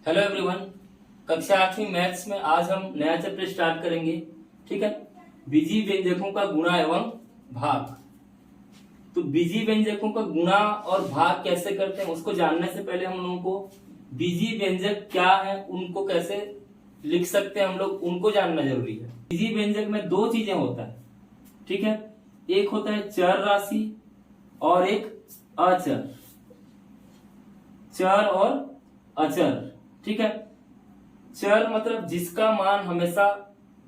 Hello everyone. कक्षा 8वीं maths में आज हम नया चैप्टर स्टार्ट करेंगे। ठीक है, बीजीय व्यंजकों का गुणा एवं भाग। तो बीजीय व्यंजकों का गुणा और भाग कैसे करते हैं उसको जानने से पहले हम लोगों को बीजीय व्यंजक क्या है, उनको कैसे लिख सकते हैं हम लोग, उनको जानना जरूरी है। बीजीय व्यंजक में दो चीजें होता है। ठीक है, एक होता है चर राशि और एक अचर। चर और अचर। ठीक है, चर मतलब जिसका मान हमेशा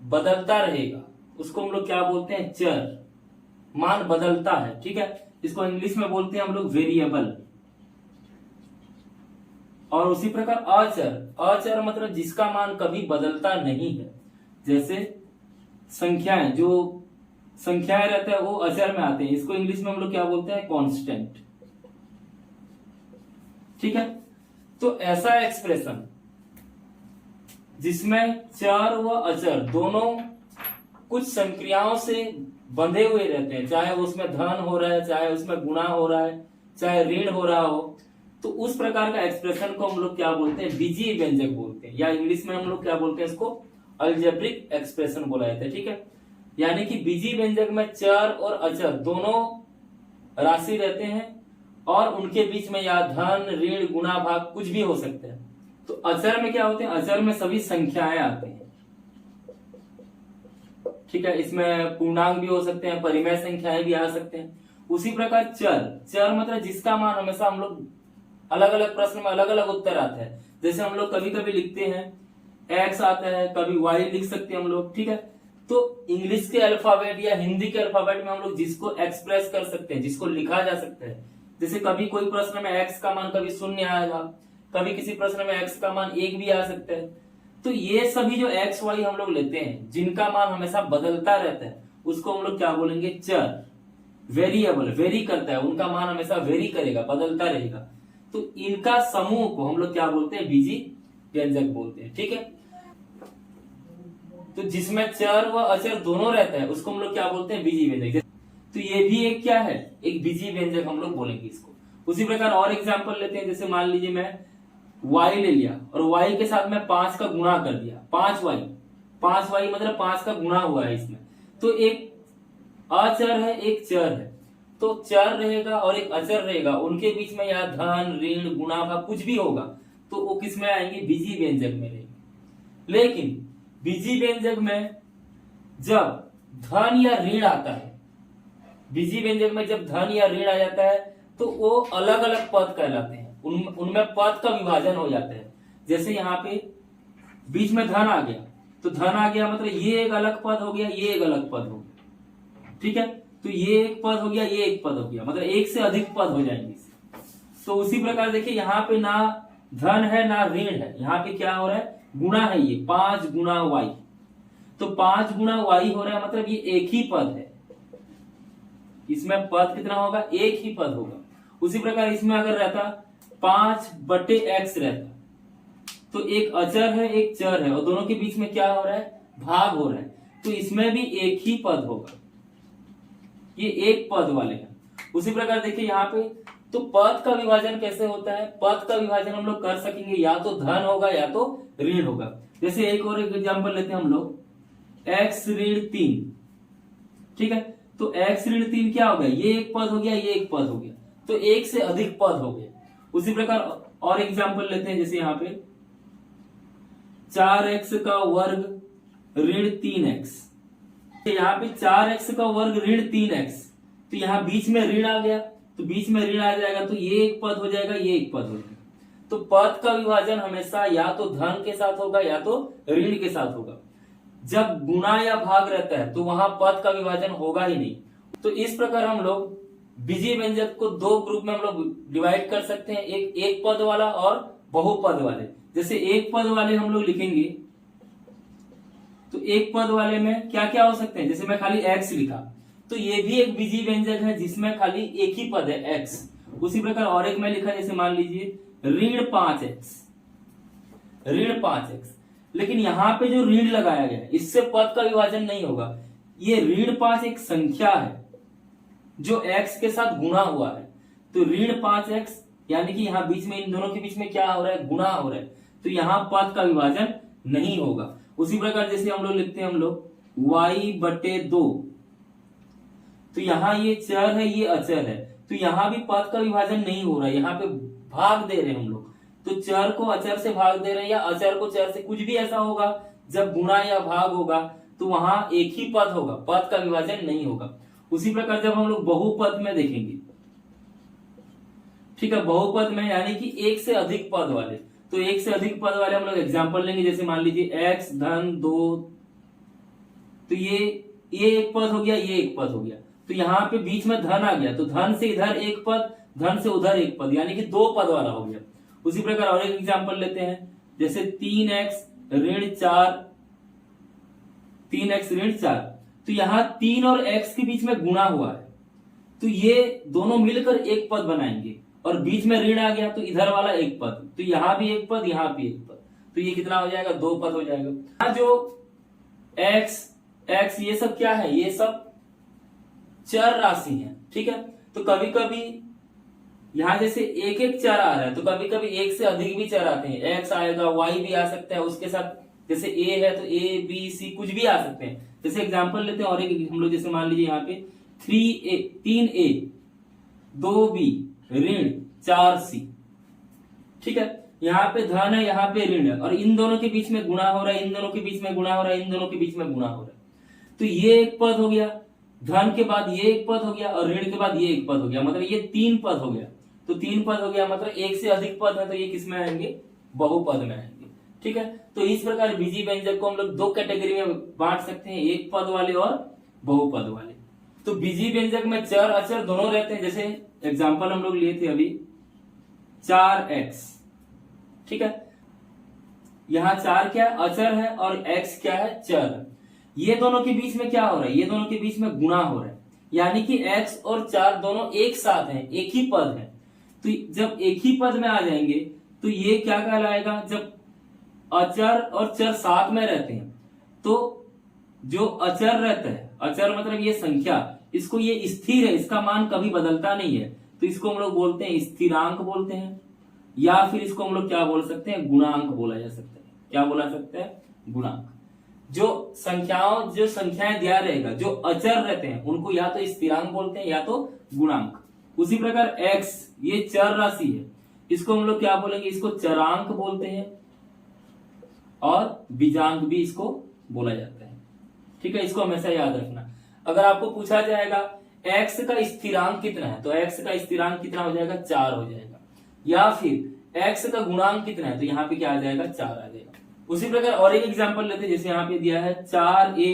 बदलता रहेगा, उसको हम लोग क्या बोलते हैं? चर। मान बदलता है। ठीक है, इसको इंग्लिश में बोलते हैं हम लोग वेरिएबल। और उसी प्रकार अचर। अचर मतलब जिसका मान कभी बदलता नहीं है। जैसे संख्याएं, जो संख्याएं रहते हैं वो अचर में आते हैं, इसको इंग्लिश में हम लोग क्या बोलते हैं? कांस्टेंट। ठीक है, तो ऐसा एक्सप्रेशन जिसमें चर व अचर दोनों कुछ संक्रियाओं से बंधे हुए रहते हैं, चाहे उसमें धन हो रहा है, चाहे उसमें गुणा हो रहा है, चाहे ऋण हो रहा हो, तो उस प्रकार का एक्सप्रेशन को हम लोग क्या बोलते हैं? बीजीय व्यंजक बोलते हैं, या इंग्लिश में हम लोग क्या बोलते हैं? इसको अलजेब्रिक एक्सप्रेशन बोला जाता है। ठीक है, यानी कि बीजीय व्यंजक में चर और अचर दोनों राशि रहते हैं और उनके बीच में या धन, ऋण, गुणा, भाग कुछ भी हो सकते हैं। तो अचर में क्या होते हैं? अचर में सभी संख्याएं आते हैं। ठीक है, इसमें पूर्णांक भी हो सकते हैं, परिमेय संख्याएं भी आ सकते हैं। उसी प्रकार चर। चर मतलब जिसका मान हमेशा हम लोग अलग अलग प्रश्न में अलग अलग उत्तर आता है। जैसे हम लोग कभी कभी लिखते हैं एक्स आता है, कभी वाई लिख सकते हैं हम लोग। ठीक है, तो इंग्लिश के अल्फाबेट या हिंदी के अल्फाबेट में हम लोग जिसको एक्सप्रेस कर सकते हैं, जिसको लिखा जा सकता है, जैसे कभी कोई प्रश्न में एक्स का मान कभी 0 आएगा, कभी किसी प्रश्न में एक्स का मान 1 भी आ सकता है। तो ये सभी जो एक्स वाई हम लोग लेते हैं, जिनका मान हमेशा बदलता रहता है, उसको हम लोग क्या बोलेंगे? चर। वेरिएबल, वेरी करता है, उनका मान हमेशा वेरी करेगा, बदलता रहेगा। तो इनका समूह को हम लोग क्या बोलते हैं? बीजीय व्यंजक बोलते हैं। ठीक है, तो जिसमें चर व अचर दोनों रहता है उसको हम लोग क्या बोलते हैं? बीजीय व्यंजक। तो ये भी एक क्या है? एक बीजीय व्यंजक हम लोग बोलेंगे इसको। उसी प्रकार और एग्जांपल लेते हैं। जैसे मान लीजिए मैं y ले लिया और y के साथ में 5 का गुणा कर दिया। 5y मतलब 5 का गुणा हुआ है इसमें। तो एक अचर है, एक चर है। तो चर रहेगा और एक अचर रहेगा, उनके बीच में या धन, ऋण, गुणा, भाग कुछ भी होगा तो वो किस में आएंगे? बीजीय व्यंजक में रहेंगे। लेकिन बीजीय व्यंजक में जब धन या ऋण आता है, बीजीय व्यंजक में जब धन या ऋण आ जाता है तो वो अलग अलग पद कहलाते हैं। उनमें पद का विभाजन हो जाता है। जैसे यहाँ पे बीच में धन आ गया, तो धन आ गया मतलब ये एक अलग पद हो गया, ये एक अलग पद हो गया। ठीक है, तो ये एक पद हो गया, ये एक पद हो गया, मतलब एक से अधिक पद हो जाएंगे। तो उसी प्रकार देखिए यहाँ पे ना धन है ना ऋण है, यहाँ पे क्या हो रहा है? गुणा है। ये 5 गुणा वाई, तो 5 गुणा वाई हो रहा है, मतलब ये एक ही पद है। इसमें पद कितना होगा? एक ही पद होगा। उसी प्रकार इसमें अगर रहता 5/x रहता, तो एक अचर है एक चर है और दोनों के बीच में क्या हो रहा है? भाग हो रहा है, तो इसमें भी एक ही पद होगा। ये एक पद वाले हैं। उसी प्रकार देखिए यहाँ पे, तो पद का विभाजन कैसे होता है? पद का विभाजन हम लोग कर सकेंगे, या तो धन होगा या तो ऋण होगा। जैसे एक और एग्जांपल लेते हैं हम लोग, x ऋण 3। ठीक है, तो x ऋण 3 क्या हो गया? ये एक पद हो गया, ये एक पद हो गया, तो एक से अधिक पद हो गए। उसी प्रकार और एग्जांपल लेते हैं। जैसे यहाँ पे 4x का वर्ग ऋण 3x, तो यहाँ पे 4x का वर्ग ऋण 3x, तो यहाँ बीच में ऋण आ गया, तो बीच में ऋण आ जाएगा, तो ये एक पद हो जाएगा, ये एक पद हो जाएगा। तो पद का विभाजन हमेशा या तो धन के साथ होगा या तो ऋण के साथ होगा। जब गुणा या भाग रहता है तो वहां पद का विभाजन होगा ही नहीं। तो इस प्रकार हम लोग बीजीय व्यंजक को दो ग्रुप में हम लोग डिवाइड कर सकते हैं, एक पद वाला और बहुपद वाले। जैसे एक पद वाले हम लोग लिखेंगे तो एक पद वाले में क्या क्या हो सकते हैं? जैसे मैं खाली x लिखा, तो ये भी एक बीजीय व्यंजक है जिसमें खाली एक ही पद है x। उसी प्रकार और एक में लिखा, जैसे मान लीजिए ऋण 5x, ऋण 5x, लेकिन यहाँ पे जो ऋण लगाया गया है इससे पद का विभाजन नहीं होगा। ये ऋण 5 एक संख्या है जो x के साथ गुणा हुआ है, तो ऋण 5x यानी कि यहाँ बीच में इन दोनों के बीच में क्या हो रहा है? गुणा हो रहा है। तो यहाँ पद का विभाजन नहीं होगा। उसी प्रकार जैसे हम लोग लिखते हैं हम लोग y/2, तो यहाँ ये चर है ये अचर है, तो यहाँ भी पद का विभाजन नहीं हो रहा है, यहाँ पे भाग दे रहे हैं हम लोग। तो चर को अचर से भाग दे रहे हैं या अचर को चर से, कुछ भी ऐसा होगा जब गुणा या भाग होगा तो वहां एक ही पद होगा, पद का विभाजन नहीं होगा। उसी प्रकार जब हम लोग बहुपद में देखेंगे, ठीक है, बहुपद में यानी कि एक से अधिक पद वाले, तो एक से अधिक पद वाले हम लोग एग्जाम्पल लेंगे। जैसे मान लीजिए x धन 2, तो ये एक पद हो गया, ये एक पद हो गया, तो यहाँ पे बीच में धन आ गया, तो धन से इधर एक पद, धन से उधर एक पद, यानी कि 2 पद वाला हो गया। उसी प्रकार और एक एग्जाम्पल लेते हैं, जैसे 3x ऋण 4, 3x ऋण 4, तो यहाँ 3 और x के बीच में गुणा हुआ है, तो ये दोनों मिलकर एक पद बनाएंगे, और बीच में ऋण आ गया तो इधर वाला एक पद, तो यहाँ भी एक पद, यहाँ भी एक पद, तो ये कितना हो जाएगा, 2 पद हो जाएगा। यहाँ जो x ये सब क्या है, ये सब चर राशि है, ठीक है। तो कभी कभी यहाँ जैसे एक एक चर आ रहा है, तो कभी कभी एक से अधिक भी चर आते हैं, x आएगा, y भी आ सकता है, उसके साथ जैसे a है तो a b c कुछ भी आ सकते हैं। जैसे एग्जांपल लेते हैं और एक हम लोग, जैसे मान लीजिए यहाँ पे 3a 2b ऋण 4c, ठीक है, यहाँ पे धन है, यहाँ पे ऋण है, और इन दोनों के बीच में गुणा हो रहा है, इन दोनों के बीच में गुणा हो रहा है, इन दोनों के बीच में गुणा हो रहा है, तो ये एक पद हो गया, धन के बाद ये एक पद हो गया, और ऋण के बाद ये एक पद हो गया, मतलब ये 3 पद हो गया। तो 3 पद हो गया मतलब एक से अधिक पद है, तो ये किस में आएंगे, बहुपद में आएंगे, ठीक है। तो इस प्रकार बीजी व्यंजक को हम लोग 2 कैटेगरी में बांट सकते हैं, एक पद वाले और बहुपद वाले। तो बीजी व्यंजक में चर अचर दोनों रहते हैं। जैसे एग्जाम्पल हम लोग लिए थे अभी 4x, ठीक है, यहाँ 4 क्या है, अचर है, और x क्या है, चर। ये दोनों के बीच में क्या हो रहा है, ये दोनों के बीच में गुणा हो रहा है, यानी कि x और 4 दोनों एक साथ हैं, एक ही पद है। तो जब एक ही पद में आ जाएंगे तो ये क्या कहलाएगा, जब अचर और चर साथ में रहते हैं, तो जो अचर रहता है, अचर मतलब ये संख्या, इसको ये स्थिर है, इसका मान कभी बदलता नहीं है, तो इसको हम लोग बोलते हैं स्थिरांक बोलते हैं, या फिर इसको हम लोग क्या बोल सकते हैं, गुणांक बोला जा सकता है। क्या बोला सकते हैं, गुणांक। जो संख्याएं दिया रहेगा, जो अचर रहते हैं उनको या तो स्थिरांक बोलते हैं या तो गुणांक। उसी प्रकार x ये चर राशि है, इसको हम लोग क्या बोलेंगे, इसको चरांक बोलते हैं, और बीजांक भी इसको बोला जाता है, ठीक है। इसको हमेशा याद रखना। अगर आपको पूछा जाएगा x का स्थिरांक कितना है, तो x का स्थिरांक कितना हो जाएगा, 4 हो जाएगा, या फिर x का गुणांक कितना है, तो यहाँ पे क्या आ जाएगा, 4 आ जाएगा। उसी प्रकार और एक एग्जांपल लेते हैं, जैसे यहाँ पे दिया है 4a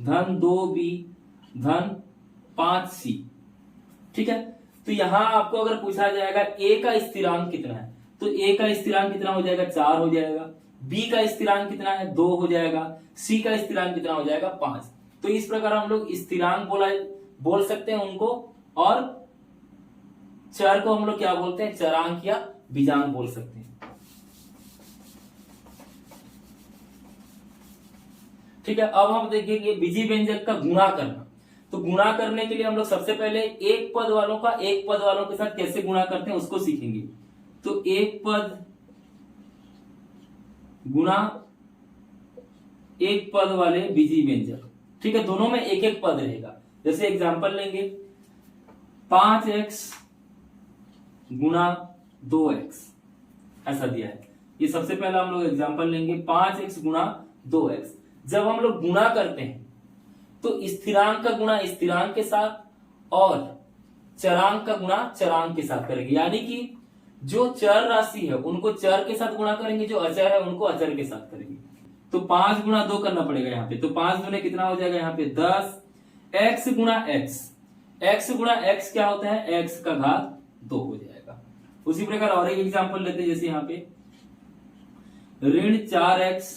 धन 2b धन 5c, ठीक है। तो यहाँ आपको अगर पूछा जाएगा a का स्थिरांक कितना है, तो a का स्थिरांक कितना हो जाएगा, 4 हो जाएगा, b का स्थिरांक कितना है, 2 हो जाएगा, c का स्थिरांक कितना हो जाएगा, 5। तो इस प्रकार हम लोग स्थिरांक बोल सकते हैं उनको, और चर को हम लोग क्या बोलते हैं, चरांक या बीजांक बोल सकते हैं, ठीक है। अब हम देखेंगे बीजी व्यंजक का गुणा करना। तो गुणा करने के लिए हम लोग सबसे पहले एक पद वालों का एक पद वालों के साथ कैसे गुणा करते हैं उसको सीखेंगे। तो एक पद गुणा एक पद वाले बीजी व्यंजक, ठीक है, दोनों में एक एक पद रहेगा। जैसे एग्जांपल लेंगे 5x गुणा 2x, ऐसा दिया है। ये सबसे पहला हम लोग एग्जांपल लेंगे 5x गुणा 2x। जब हम लोग गुणा करते हैं तो स्थिरांक का गुणा स्थिरांक के साथ और चरांक का गुणा चरांक के साथ करेंगे, यानी कि जो चर राशि है उनको चर के साथ गुणा करेंगे, जो अचर है उनको अचर के साथ करेंगे। तो 5 गुणा 2 करना पड़ेगा यहाँ पे, तो 5 गुणे कितना हो जाएगा यहाँ पे 10। x गुणा x, x गुणा x क्या होता है, x का घात 2 हो जाएगा। उसी प्रकार और एक एग्जांपल लेते हैं, जैसे यहाँ पे ऋण 4x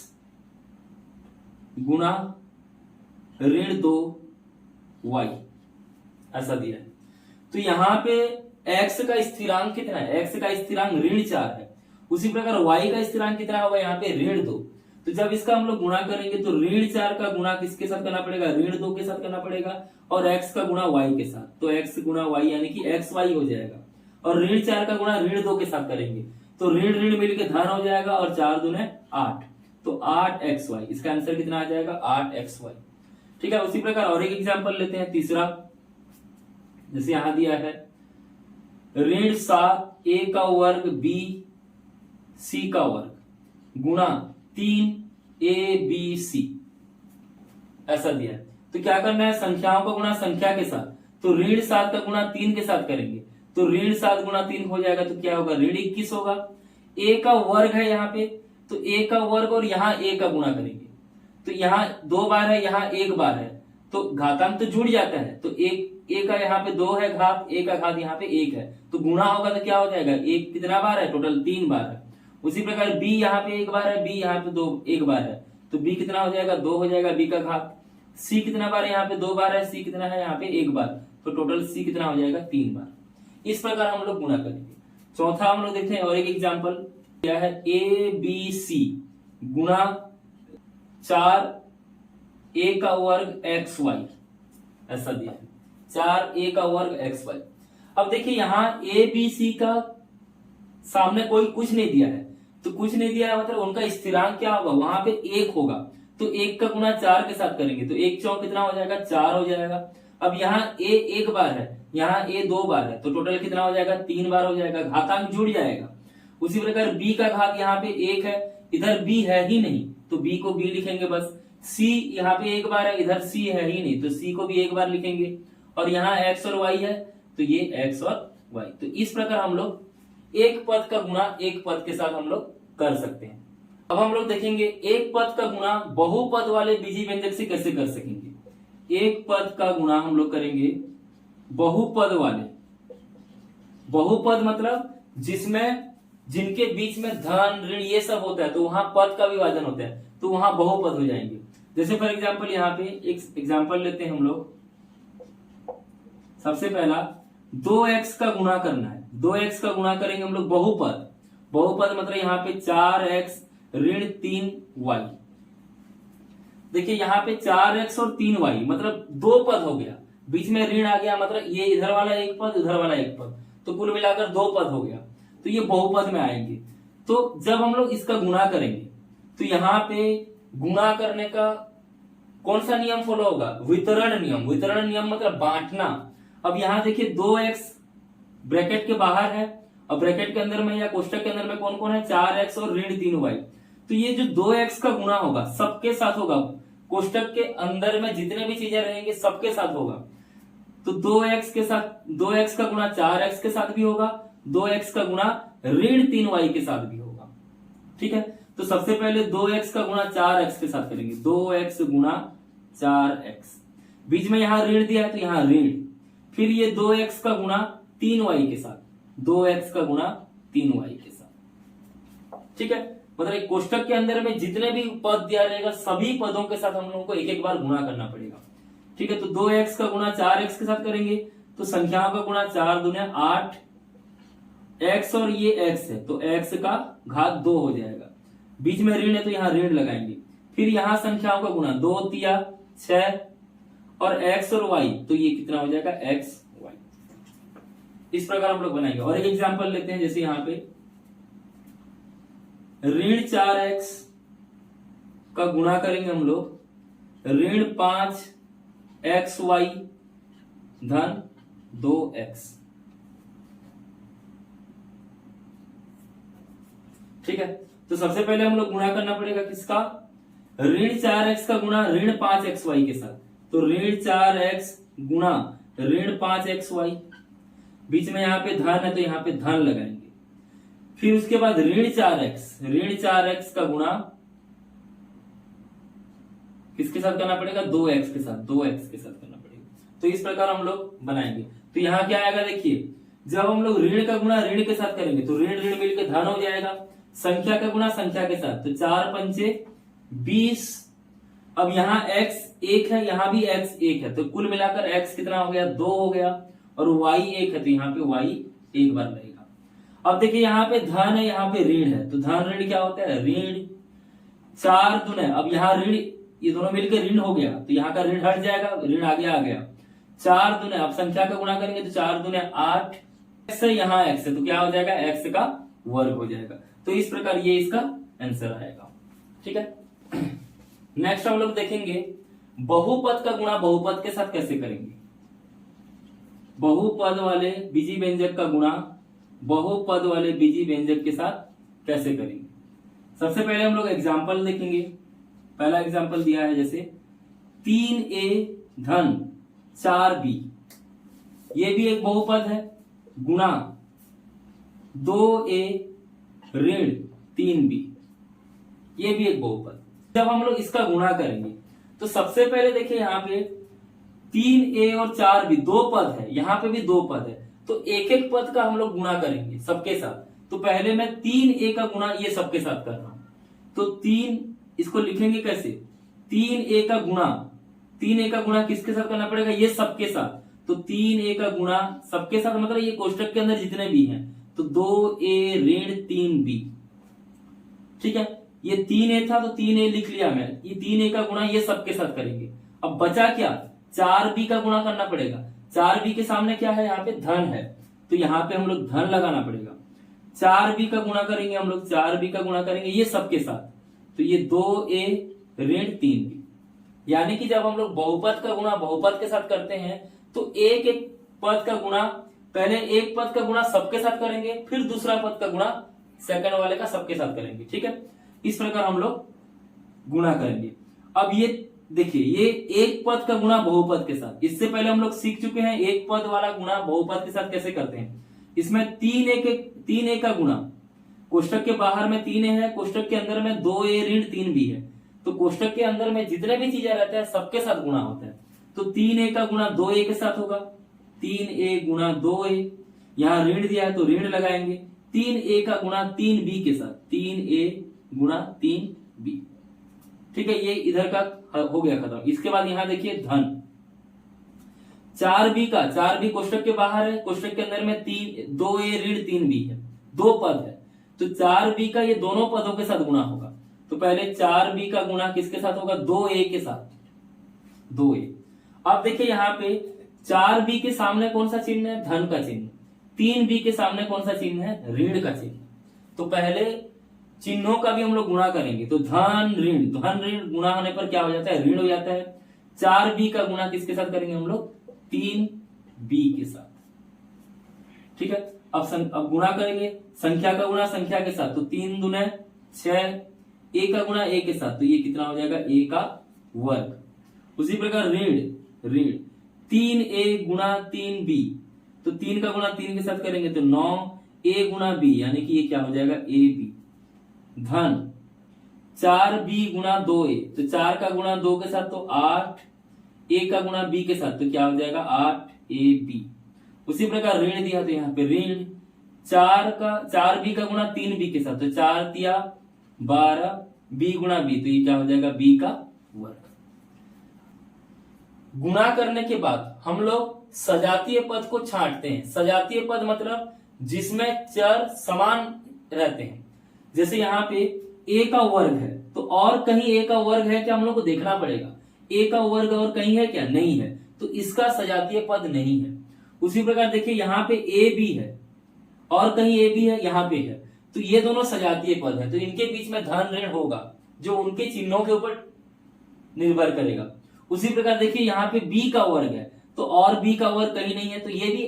गुणा ऋण 2y, ऐसा दिया है। तो यहाँ पे x का स्थिरांक कितना है, x का स्थिरांक ऋण 4 है। उसी प्रकार y का स्थिरांक कितना होगा यहाँ पे ऋण 2। तो जब इसका हम लोग गुणा करेंगे तो ऋण 4 का गुणा किसके साथ करना पड़ेगा, ऋण 2 के साथ करना पड़ेगा, और x का गुणा y के साथ, तो x गुणा y यानी कि xy हो जाएगा। और ऋण 4 का गुणा ऋण 2 के साथ करेंगे तो ऋण ऋण मिलके धन हो जाएगा और 4 दूने 8, तो 8xy। इसका आंसर कितना आ जाएगा? 8xy। ठीक है, उसी प्रकार और एक एग्जांपल लेते हैं, तीसरा। जैसे यहां दिया है ऋण 7 a का वर्ग b c का वर्ग गुणा 3 a b c, ऐसा दिया है। तो क्या करना है? संख्याओं का गुणा संख्या के साथ, तो ऋण 7 का गुणा 3 के साथ करेंगे, तो ऋण 7 गुणा 3 हो जाएगा, तो क्या होगा? ऋण 21 होगा। a का वर्ग है यहाँ पे, तो a का वर्ग और यहाँ a का गुणा करेंगे, तो यहाँ 2 बार है, यहाँ 1 बार है, तो घातांक तो जुड़ जाता है, तो a का यहाँ पे 2 है घात, a का घात यहाँ पे 1 है, तो गुणा होगा तो क्या हो जाएगा? 1 कितना बार है? टोटल 3 बार है। उसी प्रकार b यहाँ पे 1 बार है, b यहाँ पे 1 बार है, तो b कितना हो जाएगा? 2 हो जाएगा b का घात। c कितना बार है? यहाँ पे 2 बार है, c कितना है? यहाँ पे 1 बार, तो टोटल c कितना हो जाएगा? 3 बार। इस प्रकार हम लोग गुणा करेंगे। चौथा हम लोग देखते हैं और एक एग्जांपल क्या है, a b c गुणा 4 a का वर्ग xy, ऐसा दिया है, 4 a का वर्ग xy। अब देखिए यहाँ a b c का सामने कोई कुछ नहीं दिया है, तो कुछ नहीं दिया है मतलब उनका स्थिरांक क्या होगा? वहां पे 1 होगा, तो 1 का गुणा 4 के साथ करेंगे, तो 1 चौक कितना हो जाएगा? 4 हो जाएगा। अब यहाँ a 1 बार है, यहाँ a 2 बार है, तो टोटल कितना हो जाएगा? 3 बार हो जाएगा, घातांक जुड़ जाएगा। उसी प्रकार b का घात यहाँ पे 1 है, इधर b है ही नहीं, तो b को b लिखेंगे बस। c यहाँ पे 1 बार है, इधर c है ही नहीं, तो c को भी 1 बार लिखेंगे, और यहाँ x और y है, तो ये x और y। तो इस प्रकार हम लोग एक पद का गुणा एक पद के साथ हम लोग कर सकते हैं। अब हम लोग देखेंगे एक पद का गुणा बहुपद वाले बीजी व्यंजक से कैसे कर सकेंगे। एक पद का गुणा हम लोग करेंगे बहुपद वाले, बहुपद मतलब जिनके बीच में धन ऋण ये सब होता है, तो वहां पद का विभाजन होता है, तो वहां बहुपद हो जाएंगे। जैसे फॉर एग्जांपल यहाँ पे एक एग्जांपल लेते हैं हम लोग। सबसे पहला 2x का गुणा करना है, 2x का गुणा करेंगे हम लोग बहुपद। बहुपद मतलब यहाँ पे 4x ऋण 3y। देखिए यहाँ पे 4x और 3y मतलब 2 पद हो गया, बीच में ऋण आ गया, मतलब ये इधर वाला एक पद, उधर वाला एक पद, तो कुल मिलाकर 2 पद हो गया, तो ये बहुपद में आएंगे। तो जब हम लोग इसका गुणा करेंगे तो यहाँ पे गुणा करने का कौन सा नियम फॉलो होगा? वितरण नियम। वितरण नियम मतलब बांटना। अब यहाँ देखिए 2x ब्रैकेट के बाहर है और ब्रैकेट के अंदर में या कोष्टक के अंदर में कौन कौन है? 4x और ऋण 3y। तो ये जो 2x का गुणा होगा सबके साथ होगा, कोष्टक के अंदर में जितने भी चीजें रहेंगे सबके साथ होगा। तो 2x के साथ 2x का गुणा 4x के साथ भी होगा, 2x का गुणा ऋण 3y के साथ भी होगा। ठीक है, तो सबसे पहले 2x का गुणा 4x के साथ करेंगे, 2x गुणा 4x, बीच में यहां ऋण दिया है तो यहां ऋण, फिर ये 2x का गुणा 3y के साथ, 2x का गुणा 3y के साथ। ठीक है, मतलब एक कोष्टक के अंदर में जितने भी पद दिया रहेगा सभी पदों के साथ हम लोगों को एक एक बार गुणा करना पड़ेगा। ठीक है, तो 2x का गुणा 4x के साथ करेंगे, तो संख्याओं का गुणा 4 दूने 8, x और ये x है तो x का घात 2 हो जाएगा, बीच में ऋण है तो यहाँ ऋण लगाएंगे, फिर यहाँ संख्याओं का गुणा 2 तिया 6 और x और y, तो ये कितना हो जाएगा? x y। इस प्रकार हम लोग बनाएंगे। और एक एग्जांपल लेते हैं, जैसे यहाँ पे ऋण 4x का गुणा करेंगे हम लोग ऋण 5xy धन 2x। ठीक है, तो सबसे पहले हम लोग गुणा करना पड़ेगा किसका? ऋण 4x का गुणा ऋण 5xy के साथ, तो ऋण 4x गुणा ऋण 5xy, बीच में यहाँ पे धन है तो यहाँ पे धन लगाएंगे, फिर उसके बाद ऋण 4x का गुणा किसके साथ करना पड़ेगा? 2x के साथ, 2x के साथ करना पड़ेगा। तो इस प्रकार हम लोग बनाएंगे। तो यहाँ क्या आएगा? देखिए जब हम लोग ऋण का गुणा ऋण के साथ करेंगे तो ऋण ऋण मिलकर धन हो जाएगा, संख्या का गुणा संख्या के साथ, तो 4 पंचे 20। अब यहाँ x 1 है, यहाँ भी x 1 है, तो कुल मिलाकर x कितना हो गया? 2 हो गया, और y 1 है तो यहाँ पे y 1 बार लगेगा। अब देखिए यहाँ पे धन है, यहाँ पे ऋण है, तो धन ऋण क्या होता है? ऋण 4 दूने, अब यहाँ ऋण ये दोनों मिलकर ऋण हो गया, तो यहाँ का ऋण हट जाएगा, ऋण आगे आ गया, 4 दूने, अब संख्या का गुणा करेंगे तो 4 दूने 8, x है यहाँ x है, तो क्या हो जाएगा? x का वर्ग हो जाएगा। तो इस प्रकार ये इसका आंसर आएगा। ठीक है, नेक्स्ट हम लोग देखेंगे बहुपद का गुणा बहुपद के साथ कैसे करेंगे। बहुपद वाले बीजी व्यंजक का गुणा बहुपद वाले बीजी व्यंजक के साथ कैसे करेंगे। सबसे पहले हम लोग एग्जाम्पल देखेंगे। पहला एग्जाम्पल दिया है जैसे 3a धन 4b, ये भी एक बहुपद है, गुणा 2a ऋण 3b, ये भी एक बहुपद। जब हम लोग इसका गुणा करेंगे तो सबसे पहले देखिए यहाँ पे 3a और 4b दो पद है, यहाँ पे भी दो पद है, तो एक एक पद का हम लोग गुणा करेंगे सबके साथ। तो पहले मैं 3a का गुणा ये सबके साथ कर रहा हूं, तो 3 इसको लिखेंगे कैसे, 3a का गुणा, 3a का गुणा किसके साथ करना पड़ेगा, ये सबके साथ। तो 3a का गुणा सबके साथ मतलब ये कोष्टक के अंदर जितने भी हैं, तो 2a ऋण 3b। ठीक है, ये 3a था तो 3a लिख लिया मैं, ये 3a का गुणा ये सबके साथ करेंगे। अब बचा क्या, 4b का गुणा करना पड़ेगा। 4b के सामने क्या है, यहाँ पे धन है, तो यहाँ पे हम लोग धन लगाना पड़ेगा। 4b का गुणा करेंगे हम लोग, 4b का गुणा करेंगे ये सबके साथ, तो ये 2a ऋण 3b। यानी कि जब हम लोग बहुपद का गुणा बहुपद के साथ करते हैं तो एक एक पद का गुणा, पहले एक पद का गुणा सबके साथ करेंगे, फिर दूसरा पद का गुणा सेकंड वाले का सबके साथ करेंगे। ठीक है, इस प्रकार हम लोग गुणा करेंगे। अब ये देखिए, ये एक पद का गुणा बहुपद के साथ, इससे पहले हम लोग सीख चुके हैं एक पद वाला गुणा बहुपद के साथ कैसे करते हैं। इसमें 3a का गुणा, कोष्टक के बाहर में 3a है, कोष्टक के अंदर में 2a ऋण 3b है, तो कोष्टक के अंदर में जितने भी चीजें रहते हैं सबके साथ गुणा होता है। तो 3a का गुणा 2a के साथ होगा, 3a गुणा 2a, यहां ऋण दिया है तो ऋण लगाएंगे। 3a का गुणा 3b के साथ, 3a गुणा 3b। ठीक है, ये इधर का हो गया खत्म। इसके बाद यहां देखिए धन 4b का, 4b कोष्टक के बाहर है, कोष्टक के अंदर में 2a ऋण 3b है, दो पद है, तो 4b का ये दोनों पदों के साथ गुणा होगा। तो पहले 4b का गुणा किसके साथ होगा, 2a के साथ, 2a। अब देखिए यहाँ पे 4b के सामने कौन सा चिन्ह है, धन का चिन्ह। 3b के सामने कौन सा चिन्ह है, ऋण का चिन्ह। तो पहले चिन्हों का भी हम लोग गुणा करेंगे, तो धन ऋण गुणा होने पर क्या हो जाता है, ऋण हो जाता है। 4b का गुणा किसके साथ करेंगे हम लोग, 3b के साथ। ठीक है, अब गुणा करेंगे संख्या का गुणा संख्या के साथ, तो 3 दूने 6, a का गुणा a के साथ, तो ये कितना हो जाएगा, a का वर्ग। उसी प्रकार ऋण 3a गुणा 3b, तो 3 का गुणा 3 के साथ करेंगे तो 9a गुणा b, यानी कि ये क्या हो जाएगा, ab। धन 4b गुणा 2a, तो 4 का गुणा 2 के साथ तो 8a का गुणा b के साथ, तो क्या हो जाएगा 8ab। उसी प्रकार ऋण दिया, तो यहाँ पे ऋण 4b का गुणा 3b के साथ, तो 4 तिया 12, b गुणा b, तो ये क्या हो जाएगा, b का वर्ग। गुणा करने के बाद हम लोग सजातीय पद को छांटते हैं। सजातीय पद मतलब जिसमें चर समान रहते हैं। जैसे यहाँ पे a का वर्ग है, तो और कहीं a का वर्ग है क्या, हम लोग को देखना पड़ेगा। a का वर्ग और कहीं है क्या, नहीं है, तो इसका सजातीय पद नहीं है। उसी प्रकार देखिए यहाँ पे a भी है और कहीं a भी है, यहाँ पे है, तो ये दोनों सजातीय पद है, तो इनके बीच में धन ऋण होगा, जो उनके चिन्हों के ऊपर निर्भर करेगा। उसी प्रकार देखिए यहाँ पे b का वर्ग है, तो और b का वर्ग कहीं नहीं है, तो ये भी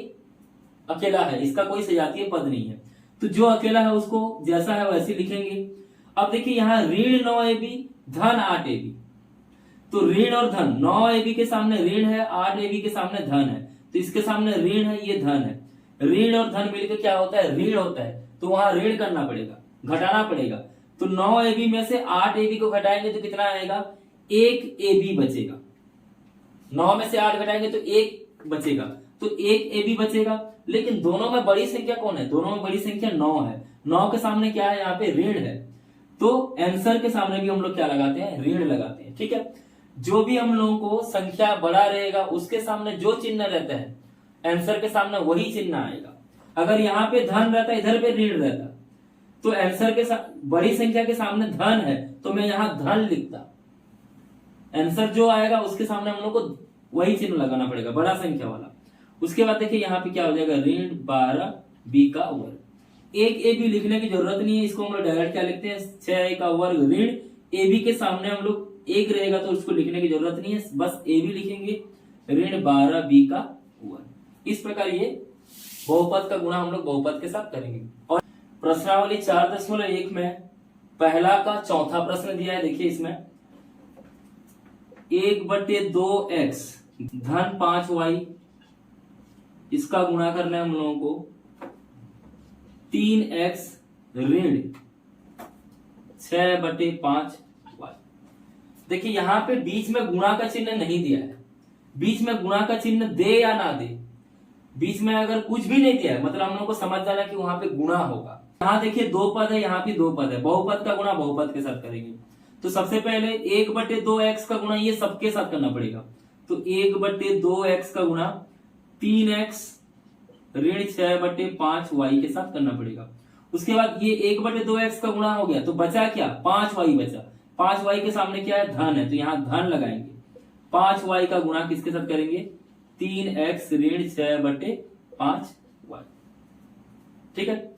अकेला है, इसका कोई सजातीय पद नहीं है। तो जो अकेला है उसको जैसा है वैसे लिखेंगे। अब देखिए यहाँ ऋण 9ab धन 8ab, तो ऋण और धन, 9ab के सामने ऋण है, 8ab के सामने धन है, तो इसके सामने ऋण है, ये धन है। ऋण और धन मिलकर क्या होता है, ऋण होता है, तो वहां ऋण करना पड़ेगा, घटाना पड़ेगा। तो 9ab में से 8ab को घटाएंगे तो कितना आएगा, 1ab बचेगा। 9 में से 8 घटाएंगे तो 1 बचेगा, तो 1ab बचेगा। लेकिन दोनों में बड़ी संख्या कौन है, दोनों में बड़ी संख्या 9 है। 9 के सामने क्या है, यहाँ पे ऋण है, तो आंसर के सामने भी हम लोग क्या लगाते हैं, ऋण लगाते हैं। ठीक है, जो भी हम लोगों को संख्या बड़ा रहेगा उसके सामने जो चिन्ह रहता है आंसर के सामने वही चिन्ह आएगा। अगर यहाँ पे धन रहता, इधर पे ऋण रहता, तो आंसर के बड़ी संख्या के सामने धन है तो मैं यहाँ धन लिखता, आंसर जो आएगा उसके सामने हम लोग को वही चिन्ह लगाना पड़ेगा, बड़ा संख्या वाला। उसके बाद देखिए यहाँ पे क्या हो जाएगा, ऋण 12b का वर्ग। एक ए बी लिखने की जरूरत नहीं है, इसको हम लोग डायरेक्ट क्या लिखते हैं, 6a का वर्ग ऋण ए बी के सामने हम लोग एक रहेगा तो उसको लिखने की जरूरत नहीं है, बस ए बी लिखेंगे ऋण 12b का वर्ग। इस प्रकार ये बहुपद का गुणा हम लोग बहुपद के साथ करेंगे। और प्रश्नावली 4.1 में पहला का चौथा प्रश्न दिया है, देखिए इसमें 1/2x धन 5y, इसका गुणा करना है हम लोगों को 3x ऋण 6/5y। देखिए यहां पे बीच में गुणा का चिन्ह नहीं दिया है, बीच में गुणा का चिन्ह दे या ना दे, बीच में अगर कुछ भी नहीं दिया है मतलब हम लोग को समझ जाना कि वहां पे गुणा होगा। यहाँ देखिए दो पद है, यहाँ भी दो पद है, बहुपद का गुणा बहुपद के साथ करेंगे। तो सबसे पहले 1/2x का गुणा ये सबके साथ करना पड़ेगा, तो 1/2x का गुणा 3x ऋण 6/5y के साथ करना पड़ेगा। उसके बाद ये 1/2x का गुणा हो गया तो बचा क्या, 5y बचा। 5y के सामने क्या है, धन है, तो यहाँ धन लगाएंगे। 5y का गुणा किसके साथ करेंगे, 3x ऋण 6/5y। ठीक है,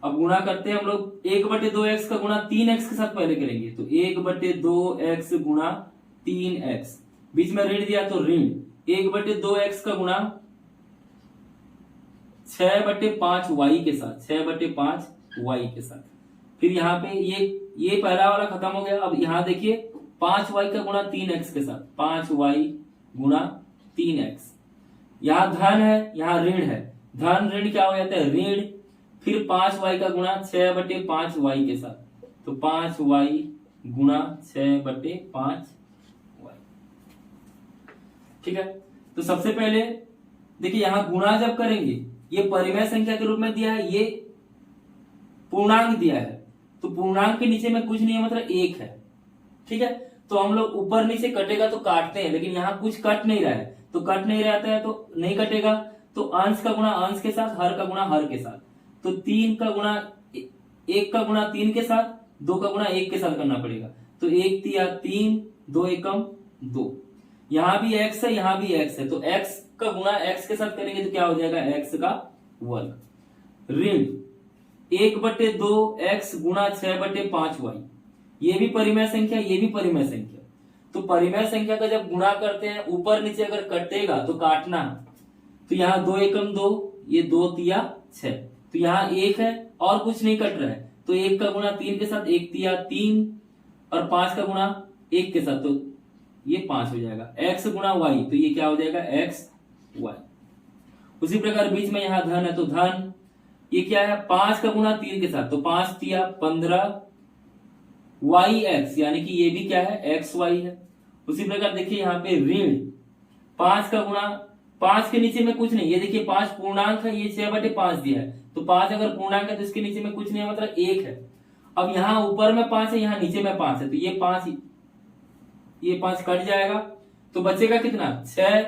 अब गुणा करते हैं हम लोग। 1/2x का गुणा 3x के साथ पहले करेंगे, तो 1/2x गुणा 3x, बीच में ऋण दिया तो ऋण 1/2x का गुणा 6/5y के साथ, 6/5y के साथ। फिर यहाँ पे ये पहला वाला खत्म हो गया। अब यहाँ देखिए 5y का गुणा 3x के साथ, 5y गुणा 3x। यहाँ धन है, यहाँ ऋण है, धन ऋण क्या हो जाता है, ऋण, फिर 5y का गुणा 6/5y के साथ, तो 5y गुणा 6/5y। ठीक है, तो सबसे पहले देखिए यहां गुणा जब करेंगे, ये परिमेय संख्या के रूप में दिया है, ये पूर्णांक दिया है, तो पूर्णांक के नीचे में कुछ नहीं है मतलब 1 है। ठीक है, तो हम लोग ऊपर नीचे कटेगा तो काटते हैं, लेकिन यहाँ कुछ कट नहीं रहा है, तो कट नहीं रहता है तो नहीं कटेगा, तो अंश का गुणा अंश के साथ, हर का गुणा हर के साथ। तो 3 का गुणा 1 का गुणा 3 के साथ, 2 का गुणा 1 के साथ करना पड़ेगा, तो 1 3 3, 2 एकम 2। यहां भी x है, यहां भी x है, तो x का गुणा x के साथ करेंगे तो क्या हो जाएगा, x का वर्ग ऋण 1/2x गुणा 6/5y। ये भी परिमेय संख्या, ये भी परिमेय संख्या। तो परिमेय संख्या का जब गुणा करते हैं ऊपर नीचे अगर कटेगा तो काटना, तो यहाँ 2 एकम 2, ये 2 3 6, तो यहाँ 1 है और कुछ नहीं कट रहा है, तो 1 का गुणा 3 के साथ, 1 3 3, और 5 का गुणा 1 के साथ, तो ये 5 हो जाएगा। x गुणा y, तो ये क्या हो जाएगा, x y। उसी प्रकार बीच में यहाँ धन है, तो धन ये क्या है, 5 का गुणा 3 के साथ, तो 5 3 15 yx, यानी कि ये भी क्या है, xy है। उसी प्रकार देखिए यहाँ पे ऋण 5 का गुणा, 5 के नीचे में कुछ नहीं, ये देखिए 5 पूर्णांक है, ये 6/5 दिया है, तो 5 अगर पूर्णांक है तो इसके नीचे में कुछ नहीं है मतलब 1 है। अब यहाँ ऊपर में 5 है, यहाँ नीचे में 5 है, तो ये 5 कट जाएगा, तो बचेगा कितना, 6।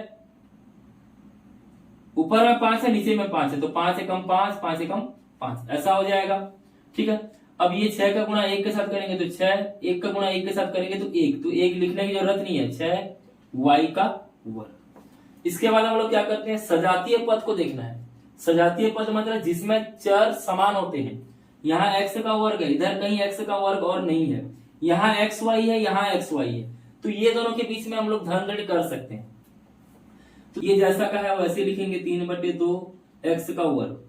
ऊपर में 5 है, नीचे में 5 है, तो 5 एकम 5, 5 एकम 5, ऐसा हो जाएगा। ठीक है, अब ये 6 का गुणा 1 के साथ करेंगे तो 6, 1 का गुणा 1 के साथ करेंगे तो 1, तो 1 लिखने की जरूरत नहीं है, 6y का वर्ग। इसके बाद हम लोग क्या करते हैं, सजातीय पद को देखना है। सजातीय पद मतलब जिसमें चर समान होते हैं। यहाँ x का वर्ग है, इधर कहीं x का वर्ग और नहीं है, यहाँ xy है, यहाँ xy है, तो ये दोनों के बीच में हम लोग धन ऋण कर सकते हैं। तो ये जैसा का है वैसे लिखेंगे, 3/2 x का वर्ग।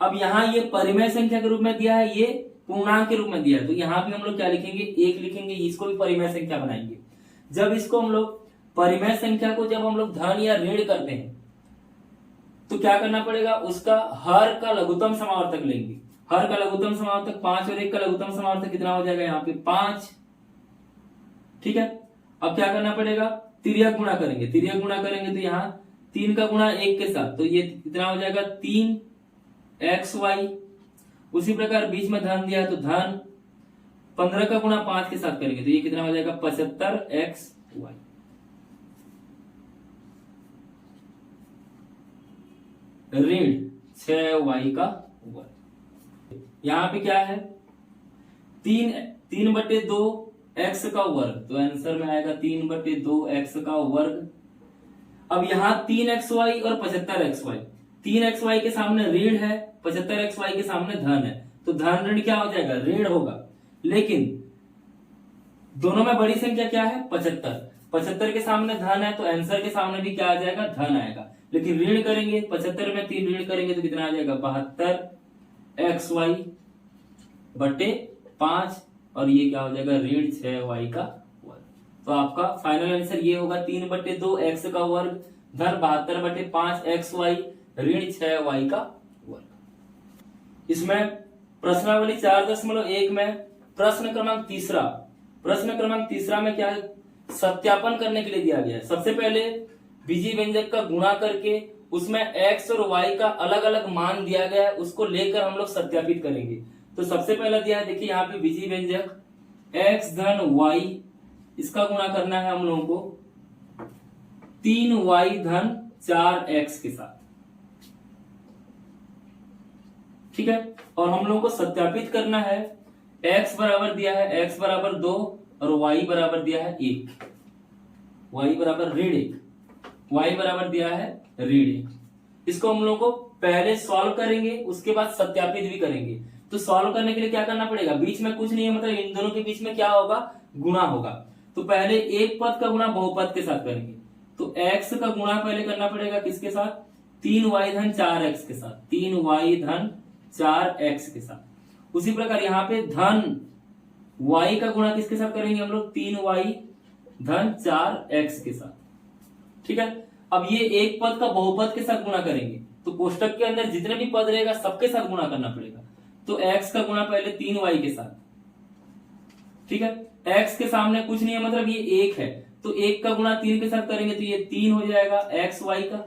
अब यहाँ ये परिमेय संख्या के रूप में दिया है, ये पूर्णांक के रूप में दिया है, तो यहाँ भी हम लोग क्या लिखेंगे, 1 लिखेंगे, इसको भी परिमेय संख्या बनाएंगे। जब इसको हम लोग परिमेय संख्या को जब हम लोग धन या ऋण करते हैं तो क्या करना पड़ेगा, उसका हर का लघुत्तम समावर्तक लेंगे। हर का लघुत्तम समावर्तक 5 और 1 का लघुत्तम समावर्तक कितना हो जाएगा, यहाँ पे 5। ठीक है, अब क्या करना पड़ेगा, तिर्यक गुणा करेंगे। तिर्यक गुणा करेंगे तो यहाँ 3 का गुणा 1 के साथ, तो ये कितना हो जाएगा, 3xy। उसी प्रकार बीच में धन दिया है तो धन 15 का गुणा 5 के साथ करेंगे तो ये कितना हो जाएगा, 75xy। ऋण 6y का वर्ग। यहाँ पे क्या है, 3/2x का वर्ग, तो आंसर में आएगा 3/2x का वर्ग। अब यहाँ 3xy और 75xy, 3xy के सामने ऋण है, 75xy के सामने धन है, तो धन ऋण क्या हो जाएगा, ऋण होगा। लेकिन दोनों में बड़ी संख्या क्या है, 75, 75 के सामने धन है, तो आंसर के सामने भी क्या आ जाएगा, धन आएगा। लेकिन ऋण करेंगे, 75 में 3 ऋण करेंगे तो कितना आ जाएगा, 72xy बटे 5, और ये क्या हो जाएगा, ऋण 6y का वर्ग। तो आपका फाइनल आंसर ये होगा 3/2 x का वर्ग धन 72/5 xy ऋण 6y का वर्ग। इसमें प्रश्नावली 4.1 में प्रश्न क्रमांक तीसरा में क्या है, सत्यापन करने के लिए दिया गया है। सबसे पहले बीजी व्यंजक का गुणा करके उसमें x और y का अलग अलग मान दिया गया है, उसको लेकर हम लोग सत्यापित करेंगे। तो सबसे पहला दिया है, देखिए यहाँ पे बीजी व्यंजक x धन y, इसका गुणा करना है हम लोगों को 3y धन 4x के साथ, ठीक है। और हम लोगों को सत्यापित करना है, x बराबर दिया है x बराबर 2 और y बराबर दिया है 1, y बराबर ऋण 1, y बराबर दिया है ऋण 1। इसको हम लोग को पहले सॉल्व करेंगे, उसके बाद सत्यापित भी करेंगे। तो सॉल्व करने के लिए क्या करना पड़ेगा, बीच में कुछ नहीं है, मतलब इन दोनों के बीच में क्या होगा, गुणा होगा। तो पहले एक पद का गुणा बहुपद के साथ करेंगे। तो x का गुणा पहले करना पड़ेगा किसके साथ, 3y धन 4x के साथ, 3y धन 4x के साथ। उसी प्रकार यहाँ पे धन y का गुणा किसके साथ करेंगे हम लोग, 3y धन 4x के साथ, ठीक है। अब ये एक पद का बहुपद के साथ गुणा करेंगे, तो कोष्टक के अंदर जितने भी पद रहेगा सबके साथ गुणा करना पड़ेगा। तो x का गुणा पहले 3y के साथ, ठीक है। x के सामने कुछ नहीं है, मतलब ये 1 है, तो 1 का गुणा 3 के साथ करेंगे तो ये 3 हो जाएगा xy का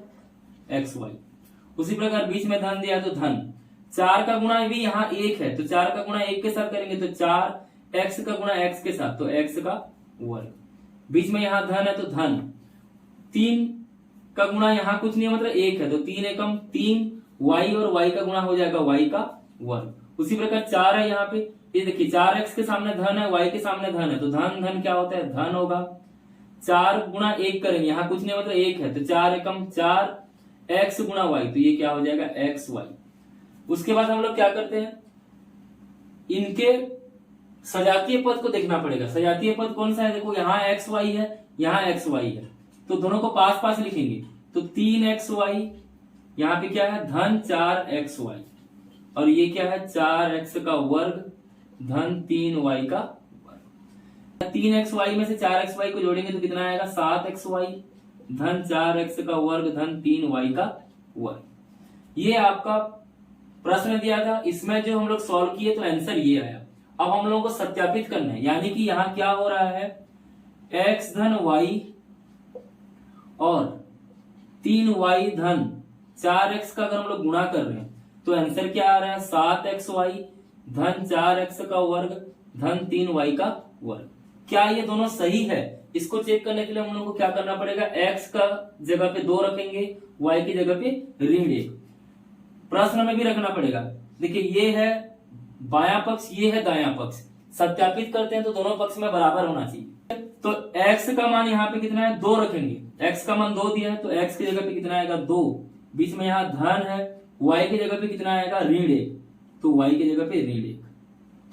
xy। उसी प्रकार बीच में धन दिया तो धन, 4 का गुणा भी यहाँ 1 है, तो 4 का गुणा 1 के साथ करेंगे तो 4x का गुणा x के साथ, तो x का वर्ग। बीच में यहाँ धन है तो धन, 3 का गुणा यहाँ कुछ नहीं है, मतलब 1 है, तो 3 एकम 3, y और y का गुणा हो जाएगा y का वर्ग। उसी प्रकार 4 है यहाँ पे, ये देखिए 4x के सामने धन है, y के सामने धन है, तो धन धन क्या होता है, धन होगा। 4 गुणा 1 करेंगे, यहाँ कुछ नहीं मतलब 1 है, तो 4 एकम 4 x गुणा y, तो ये क्या हो जाएगा xy। उसके बाद हम लोग क्या करते हैं, इनके सजातीय पद को देखना पड़ेगा। सजातीय पद कौन सा है, देखो यहाँ xy है, यहाँ xy है, तो दोनों को पास पास लिखेंगे। तो 3xy, यहाँ पे क्या है, धन 4xy, और ये क्या है, 4x का वर्ग धन 3y का वर्ग। 3xy में से 4xy को जोड़ेंगे तो कितना आएगा, 7xy धन 4x का वर्ग धन 3y का वर्ग। ये आपका प्रश्न दिया था, इसमें जो हम लोग सॉल्व किए तो आंसर ये आया। अब हम लोगों को सत्यापित करना है, यानी कि यहाँ क्या हो रहा है, x धन y और 3y धन 4x का अगर हम लोग गुणा कर रहे हैं तो आंसर क्या आ रहा है, 7xy धन 4x का वर्ग धन 3y का वर्ग। क्या ये दोनों सही है, इसको चेक करने के लिए हम लोग को क्या करना पड़ेगा, x का जगह पे 2 रखेंगे, y की जगह पे ऋण 1। प्रश्न में भी रखना पड़ेगा। देखिए ये है बायां पक्ष, ये है दायां पक्ष, सत्यापित करते हैं तो दोनों पक्ष में बराबर होना चाहिए। तो x का मान यहाँ पे कितना है, 2 रखेंगे। x का मान 2 दिया है तो x की जगह पे कितना आएगा, 2। बीच में यहाँ धन है, y की जगह पे कितना आएगा, ऋण 1, तो y की जगह पे ऋण 1,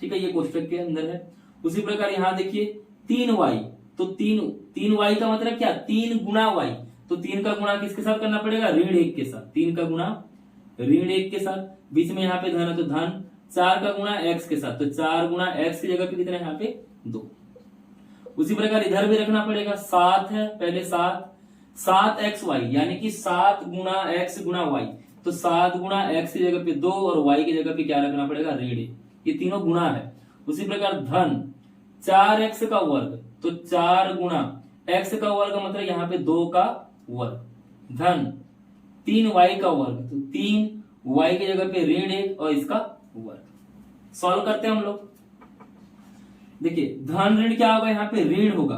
ठीक है, ये कोष्टक के अंदर है। उसी प्रकार यहाँ देखिए 3y, तो 3y का मतलब क्या, 3 गुणा y, तो 3 का गुणा किसके साथ करना पड़ेगा, ऋण 1 के साथ, 3 का गुणा ऋण 1 के साथ। बीच में यहाँ पे धन है तो धन, 4 का गुणा x के साथ, तो 4 गुणा x की जगह पे कितना है, यहाँ पे 2। उसी प्रकार इधर भी रखना पड़ेगा, 7 है, पहले 7xy, यानी कि 7 गुणा x गुणा y, तो 7 गुणा x की जगह पे 2 और y की जगह पे क्या रखना पड़ेगा, ऋण 1, ये तीनों गुणा है। उसी प्रकार धन 4x का वर्ग, तो 4 गुणा x का वर्ग मतलब यहाँ पे 2 का वर्ग, धन 3y का वर्ग, तो 3y की जगह पे ऋण 1 और इसका वर्ग। सॉल्व करते हैं हम लोग। देखिए धन ऋण क्या होगा, यहाँ पे ऋण होगा,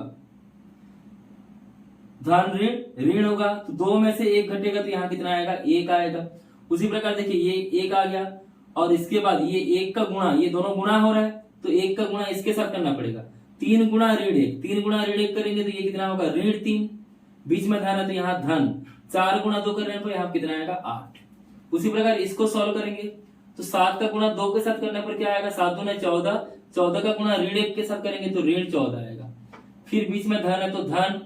धन ऋण होगा, तो 2 में से 1 घटेगा तो यहाँ कितना आएगा, 1 आएगा। उसी प्रकार देखिए ये 1 आ गया, और इसके बाद ये 1 का गुणा, ये दोनों गुणा हो रहा है तो 1 का गुणा इसके साथ करना पड़ेगा, 3 गुणा ऋण 1, 3 गुणा ऋण 1 करेंगे तो ये कितना होगा, ऋण 3। बीच में धन है तो यहाँ धन, 4 गुणा 2 कर रहे हैं तो यहाँ कितना आएगा, 8। उसी प्रकार इसको सॉल्व करेंगे तो 7 का गुणा 2 के साथ करने पर क्या आएगा, 7 दूना 14, 14 का गुणा ऋण 1 के साथ करेंगे तो ऋण 14 आएगा। फिर बीच में धन है तो धन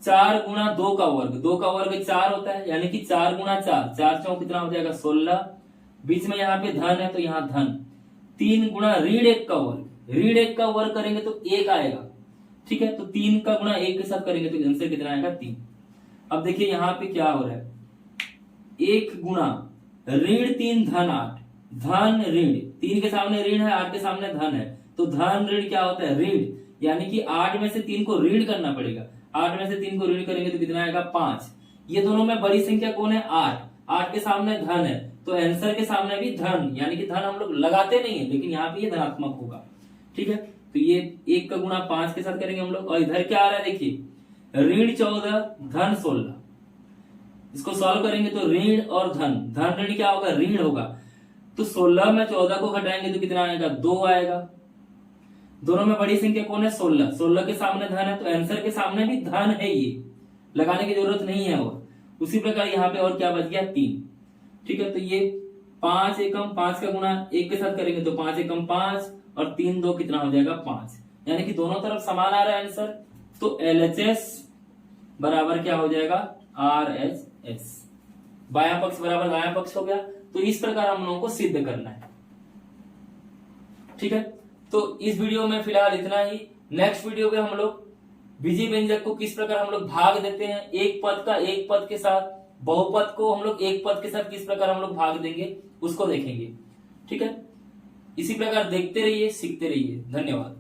4 गुणा 2 का वर्ग, 2 का वर्ग 4 होता है, यानी कि 4 गुणा 4, 4 चौक कितना हो जाएगा 16। बीच में यहाँ पे धन है तो यहाँ धन 3 गुणा ऋण 1 का वर्ग, ऋण 1 का वर्ग करेंगे तो 1 आएगा, ठीक है। तो 3 का गुणा 1 के साथ करेंगे तो आंसर कितना आएगा 3। अब देखिए यहाँ पे क्या हो रहा है, 1 गुणा ऋण 3 धन 8, धन ऋण 3 के सामने ऋण है, 8 के सामने धन है, तो धन ऋण क्या होता है ऋण, यानी कि 8 में से 3 को ऋण करना पड़ेगा, 8 में से 3 को ऋण करेंगे तो कितना आएगा 5। ये दोनों में बड़ी संख्या कौन है 8, 8 के सामने धन है, तो आंसर के सामने भी धन, यानी कि धन हम लोग लगाते नहीं है, लेकिन यहाँ पे ये धनात्मक होगा, ठीक है। तो ये 1 का गुणा 5 के साथ करेंगे हम लोग, और इधर क्या आ रहा है देखिए ऋण 14 धन 16, इसको सॉल्व करेंगे तो ऋण और धन, धन ऋण क्या होगा ऋण होगा, तो 16 में 14 को घटाएंगे तो कितना आएगा 2 आएगा। दोनों में बड़ी संख्या कौन है 16, 16 के सामने धन है, तो आंसर के सामने भी धन है, ये लगाने की जरूरत नहीं है। और उसी प्रकार यहाँ पे और क्या बच गया 3, ठीक है। तो ये 5 एकम 5 का गुणा 1 के साथ करेंगे तो 5 एकम 5 और 3 2 कितना हो जाएगा 5, यानी कि दोनों तरफ समान आ रहा है आंसर। तो LHS बराबर क्या हो जाएगा RHS, बायां पक्ष बराबर दायां पक्ष हो गया। तो इस प्रकार हम लोगों को सिद्ध करना है, ठीक है। तो इस वीडियो में फिलहाल इतना ही। नेक्स्ट वीडियो में हम लोग बीजीय व्यंजक को किस प्रकार हम लोग भाग देते हैं, एक पद का एक पद के साथ, बहुपद को हम लोग एक पद के साथ किस प्रकार हम लोग भाग देंगे उसको देखेंगे, ठीक है। इसी प्रकार देखते रहिए, सीखते रहिए। धन्यवाद।